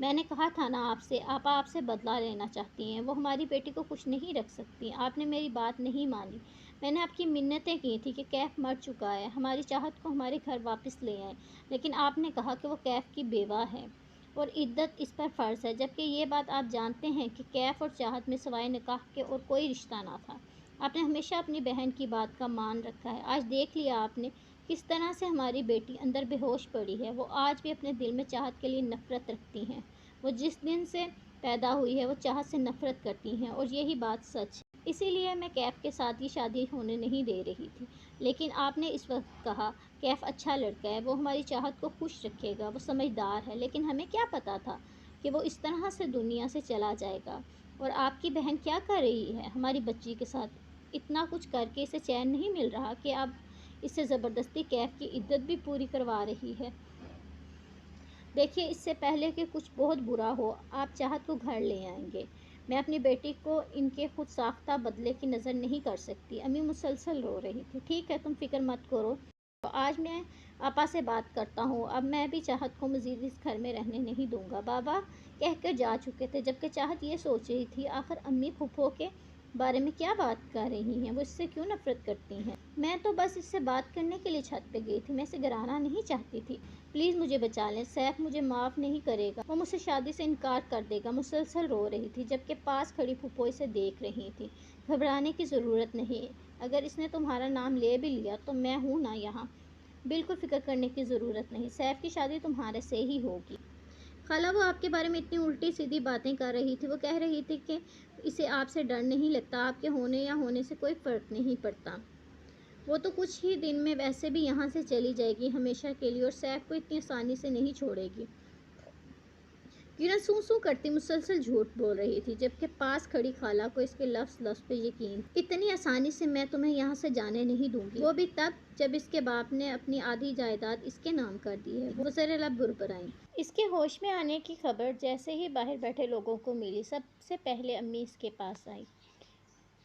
میں نے کہا تھا نا آپ سے، آپ سے بدلہ لینا چاہتی ہیں، وہ ہماری بیٹی کو خوش نہیں رکھ سکتی۔ آپ نے میری بات نہیں مانی۔ میں نے آپ کی منتیں کی تھی کہ کیف مر چکا ہے، ہماری چاہت کو ہمارے گھر واپس لے آئیں، لیکن آپ نے کہا کہ وہ کیف کی بیوہ ہے اور عدت اس پر فرض ہے، جبکہ یہ بات آپ جانتے ہیں کہ کیف اور چاہت میں سوائے نکاح کے اور کوئی رشتہ نہ تھا۔ آپ نے ہمیشہ اپنی بہن کی بات کا مان رکھا ہے۔ آج دیکھ لیا آپ نے کس طرح سے ہماری بیٹی اندر بے ہوش پڑی ہے۔ وہ آج بھی اپنے دل میں چاہت کے لیے نفرت رکھتی ہیں۔ وہ جس دن سے پیدا ہوئی ہے وہ چاہت سے نفرت کرتی ہیں، اور یہی بات سچ ہے۔ اسی لیے میں کیف کے ساتھ یہ شادی ہونے نہیں دے رہی تھی، لیکن آپ نے اس وقت کہا کیف اچھا لڑکا ہے، وہ ہماری چاہت کو خوش رکھے گا، وہ سمجھدار ہے، لیکن ہمیں کیا پتا تھا کہ وہ اس طرح سے دنیا سے چلا جائے گا۔ اور آپ کی بہن کیا کر رہی ہے ہماری بچی کے ساتھ؟ اتنا کچھ کر کے اسے چین نہیں مل رہا کہ اب اس سے زبردستی کیف کی عدت بھی پوری کروا رہی ہے۔ دیکھیے، اس سے پہلے کہ کچھ بہت برا ہو، آپ چاہت کو گھر لے آئیں گے۔ میں اپنی بیٹی کو ان کے خود ساختہ بدلے کی نظر نہیں کر سکتی۔ امی مسلسل رو رہی تھی۔ ٹھیک ہے، تم فکر مت کرو، آج میں آپا سے بات کرتا ہوں، اب میں بھی چاہت کو مزید اس گھر میں رہنے نہیں دوں گا۔ بابا کہہ کر جا چکے تھے، جبکہ چاہت یہ سوچ رہی تھی آخر امی پھپھو کے بارے میں کیا بات کر رہی ہیں، وہ اس سے کیوں نفرت کرتی ہیں۔ میں تو بس اس سے بات کرنے کے لیے چھت پہ گئی تھی، میں اسے گرانا نہیں چاہتی تھی۔ پلیز مجھے بچا لیں، سیف مجھے معاف نہیں کرے گا، وہ مجھ سے شادی سے انکار کر دے گا۔ مسلسل رو رہی تھی، جبکہ پاس کھڑی پھپھو اسے دیکھ رہی تھی۔ گھبرانے کی ضرورت نہیں، اگر اس نے تمہارا نام لے بھی لیا تو میں ہوں نا یہاں، بالکل فکر کرنے کی ضرورت نہیں، سیف کی شادی تمہارے سے ہی ہوگی۔ خالہ وہ آپ کے بارے میں اتنی الٹی سیدھی باتیں کر رہی تھی، وہ کہہ رہی تھی کہ اسے آپ سے ڈر نہیں لگتا، آپ کے ہونے یا ہونے سے کوئی فرق نہیں پڑتا، وہ تو کچھ ہی دن میں ویسے بھی یہاں سے چلی جائے گی ہمیشہ کے لیے، اور سیف کو اتنی آسانی سے نہیں چھوڑے گی۔ کرن سوں سوں کرتی مسلسل جھوٹ بول رہی تھی، جبکہ پاس کھڑی خالہ کو اس کے لفظ لفظ پہ یقین۔ اتنی آسانی سے میں تمہیں یہاں سے جانے نہیں دوں گی، وہ بھی تب جب اس کے باپ نے اپنی آدھی جائیداد اس کے نام کر دی ہے۔ وہ زر لب بربرائیں۔ اس کے ہوش میں آنے کی خبر جیسے ہی باہر بیٹھے لوگوں کو ملی، سب سے پہلے امی اس کے پاس آئی۔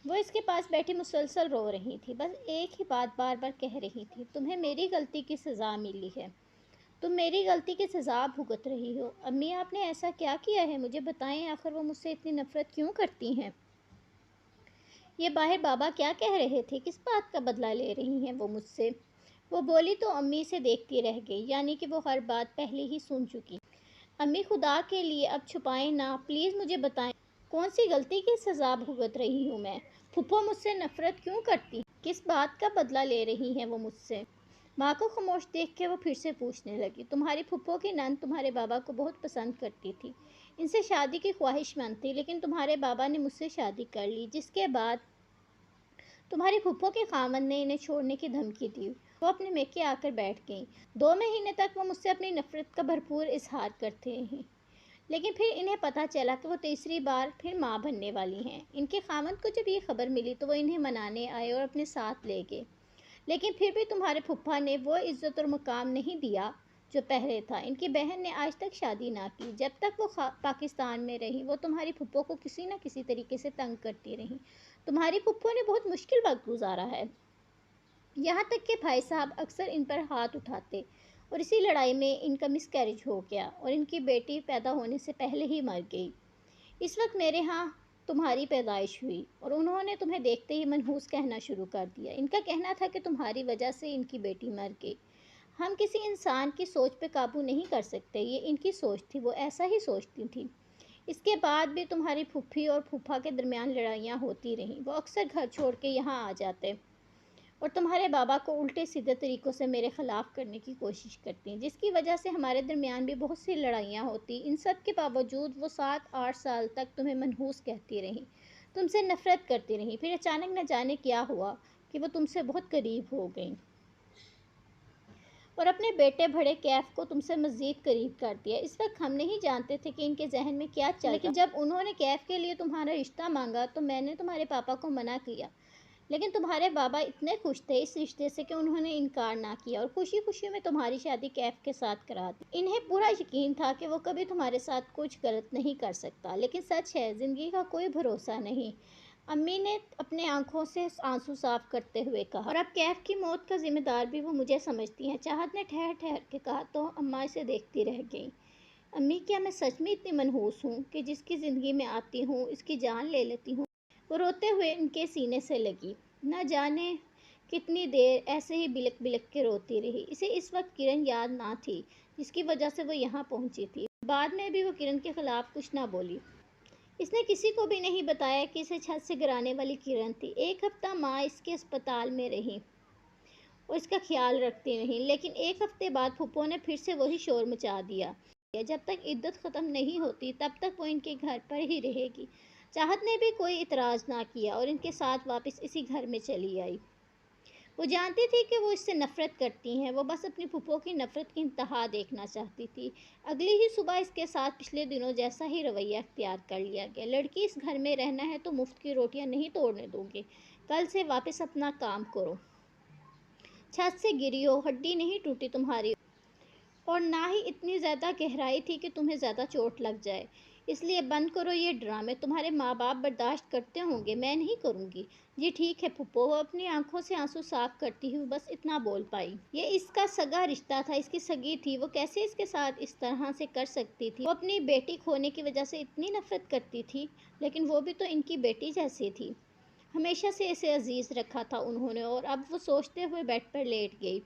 وہ اس کے پاس بیٹھی مسلسل رو رہی تھی، بس ایک ہی بات بار بار کہہ رہی تھی، تمہیں میری غلطی کی سزا ملی ہے، تم میری غلطی کی سزا بھگت رہی ہو۔ امی آپ نے ایسا کیا کیا ہے مجھے بتائیں، آخر وہ مجھ سے اتنی نفرت کیوں کرتی ہیں؟ یہ باہر بابا کیا کہہ رہے تھے، کس بات کا بدلہ لے رہی ہیں وہ مجھ سے؟ وہ بولی تو امی سے دیکھتی رہ گئی، یعنی کہ وہ ہر بات پہلے ہی سن چکی۔ امی خدا کے لیے اب چھپائیں نہ، پلیز مجھے بتائیں کون سی غلطی کی سزا بھگت رہی ہوں میں؟ پھپھو مجھ سے نفرت کیوں کرتی؟ کس بات کا بدلہ لے رہی ہیں وہ مجھ سے؟ ماں کو خاموش دیکھ کے وہ پھر سے پوچھنے لگی، تمہاری پھپھو کی نند تمہارے بابا کو بہت پسند کرتی تھی، ان سے شادی کی خواہش مند تھی، لیکن تمہارے بابا نے مجھ سے شادی کر لی، جس کے بعد تمہاری پھپھو کے خاوند نے انہیں چھوڑنے کی دھمکی دی، وہ اپنے میکے آ کر بیٹھ گئیں۔ 2 مہینے تک وہ مجھ سے اپنی نفرت کا بھرپور اظہار کرتے رہیں، لیکن پھر انہیں پتہ چلا کہ وہ تیسری بار پھر ماں بننے والی ہیں۔ ان کے خاوند کو جب یہ خبر ملی تو وہ انہیں منانے آئے اور اپنے ساتھ لے گئے، لیکن پھر بھی تمہارے پھپھا نے وہ عزت اور مقام نہیں دیا جو پہلے تھا۔ ان کی بہن نے آج تک شادی نہ کی، جب تک وہ پاکستان میں رہی وہ تمہاری پھپھو کو کسی نہ کسی طریقے سے تنگ کرتی رہی۔ تمہاری پھپھو نے بہت مشکل وقت گزارا ہے، یہاں تک کہ بھائی صاحب اکثر ان پر ہاتھ اٹھاتے، اور اسی لڑائی میں ان کا مس کیریج ہو گیا اور ان کی بیٹی پیدا ہونے سے پہلے ہی مر گئی۔ اس وقت میرے ہاں تمہاری پیدائش ہوئی اور انہوں نے تمہیں دیکھتے ہی منحوس کہنا شروع کر دیا۔ ان کا کہنا تھا کہ تمہاری وجہ سے ان کی بیٹی مر گئی۔ ہم کسی انسان کی سوچ پہ قابو نہیں کر سکتے، یہ ان کی سوچ تھی، وہ ایسا ہی سوچتی تھی۔ اس کے بعد بھی تمہاری پھوپھی اور پھوپھا کے درمیان لڑائیاں ہوتی رہیں، وہ اکثر گھر چھوڑ کے یہاں آ جاتے اور تمہارے بابا کو الٹے سیدھے طریقوں سے میرے خلاف کرنے کی کوشش کرتی ہیں، جس کی وجہ سے ہمارے درمیان بھی بہت سی لڑائیاں ہوتی۔ ان سب کے باوجود وہ 7-8 سال تک تمہیں منحوس کہتی رہیں، تم سے نفرت کرتی رہیں، پھر اچانک نہ جانے کیا ہوا کہ وہ تم سے بہت قریب ہو گئیں اور اپنے بیٹے بڑے کیف کو تم سے مزید قریب کر دیا۔ اس وقت ہم نہیں جانتے تھے کہ ان کے ذہن میں کیا چل رہا، لیکن جب انہوں نے کیف کے لیے تمہارا رشتہ مانگا تو میں نے تمہارے پاپا کو منع کیا، لیکن تمہارے بابا اتنے خوش تھے اس رشتے سے کہ انہوں نے انکار نہ کیا اور خوشی خوشی میں تمہاری شادی کیف کے ساتھ کرا دی۔ انہیں پورا یقین تھا کہ وہ کبھی تمہارے ساتھ کچھ غلط نہیں کر سکتا، لیکن سچ ہے زندگی کا کوئی بھروسہ نہیں، امی نے اپنے آنکھوں سے آنسو صاف کرتے ہوئے کہا، اور اب کیف کی موت کا ذمہ دار بھی وہ مجھے سمجھتی ہیں۔ چاہت نے ٹھہر ٹھہر کے کہا تو اماں اسے دیکھتی رہ گئیں۔ امی کیا میں سچ میں اتنی منحوس ہوں کہ جس کی زندگی میں آتی ہوں اس کی جان لے لیتی ہوں؟ وہ روتے ہوئے ان کے سینے سے لگی۔ نہ جانے کتنی دیر ایسے ہی بلک بلک کے روتی رہی۔ اسے اس وقت کرن یاد نہ تھی جس کی وجہ سے وہ یہاں پہنچی تھی۔ بعد میں بھی وہ کرن کے خلاف کچھ نہ بولی۔ اس نے کسی کو بھی نہیں بتایا کہ اسے چھت سے گرانے والی کرن تھی۔ ایک ہفتہ ماں اس کے اسپتال میں رہی اور اس کا خیال رکھتی رہی، لیکن ایک ہفتے بعد پھپھو نے پھر سے وہی شور مچا دیا۔ جب تک عدت ختم نہیں ہوتی تب تک وہ ان کے گھر پر ہی رہے گی۔ چاہت نے بھی کوئی اعتراض نہ کیا اور ان کے ساتھ واپس اسی گھر میں چلی آئی۔ وہ جانتی تھی کہ وہ اس سے نفرت کرتی ہیں، وہ بس اپنی پھپھو کی نفرت کی انتہا دیکھنا چاہتی تھی۔ اگلی ہی صبح اس کے ساتھ پچھلے دنوں جیسا ہی رویہ اختیار کر لیا گیا۔ لڑکی اس گھر میں رہنا ہے تو مفت کی روٹیاں نہیں توڑنے دوں گے، کل سے واپس اپنا کام کرو۔ چھت سے گری ہو، ہڈی نہیں ٹوٹی تمہاری، اور نہ ہی اتنی زیادہ گہرائی تھی کہ تمہیں زیادہ چوٹ لگ جائے، اس لیے بند کرو یہ ڈرامے۔ تمہارے ماں باپ برداشت کرتے ہوں گے، میں نہیں کروں گی۔ جی ٹھیک ہے پھپھو، وہ اپنی آنکھوں سے آنسو صاف کرتی ہوئی بس اتنا بول پائی۔ یہ اس کا سگا رشتہ تھا، اس کی سگی تھی، وہ کیسے اس کے ساتھ اس طرح سے کر سکتی تھی؟ وہ اپنی بیٹی کھونے کی وجہ سے اتنی نفرت کرتی تھی، لیکن وہ بھی تو ان کی بیٹی جیسی تھی۔ ہمیشہ سے اسے عزیز رکھا تھا انہوں نے، اور اب وہ سوچتے ہوئے بیڈ پر لیٹ گئی۔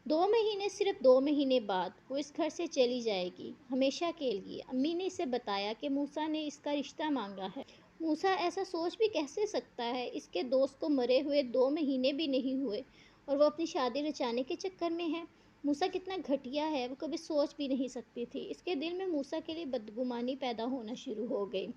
2 مہینے، صرف 2 مہینے بعد وہ اس گھر سے چلی جائے گی، ہمیشہ کے لیے۔ امی نے اسے بتایا کہ موسیٰ نے اس کا رشتہ مانگا ہے۔ موسیٰ ایسا سوچ بھی کیسے سکتا ہے؟ اس کے دوست کو مرے ہوئے 2 مہینے بھی نہیں ہوئے اور وہ اپنی شادی رچانے کے چکر میں ہے۔ موسیٰ کتنا گھٹیا ہے، وہ کبھی سوچ بھی نہیں سکتی تھی۔ اس کے دل میں موسیٰ کے لیے بدگمانی پیدا ہونا شروع ہو گئی۔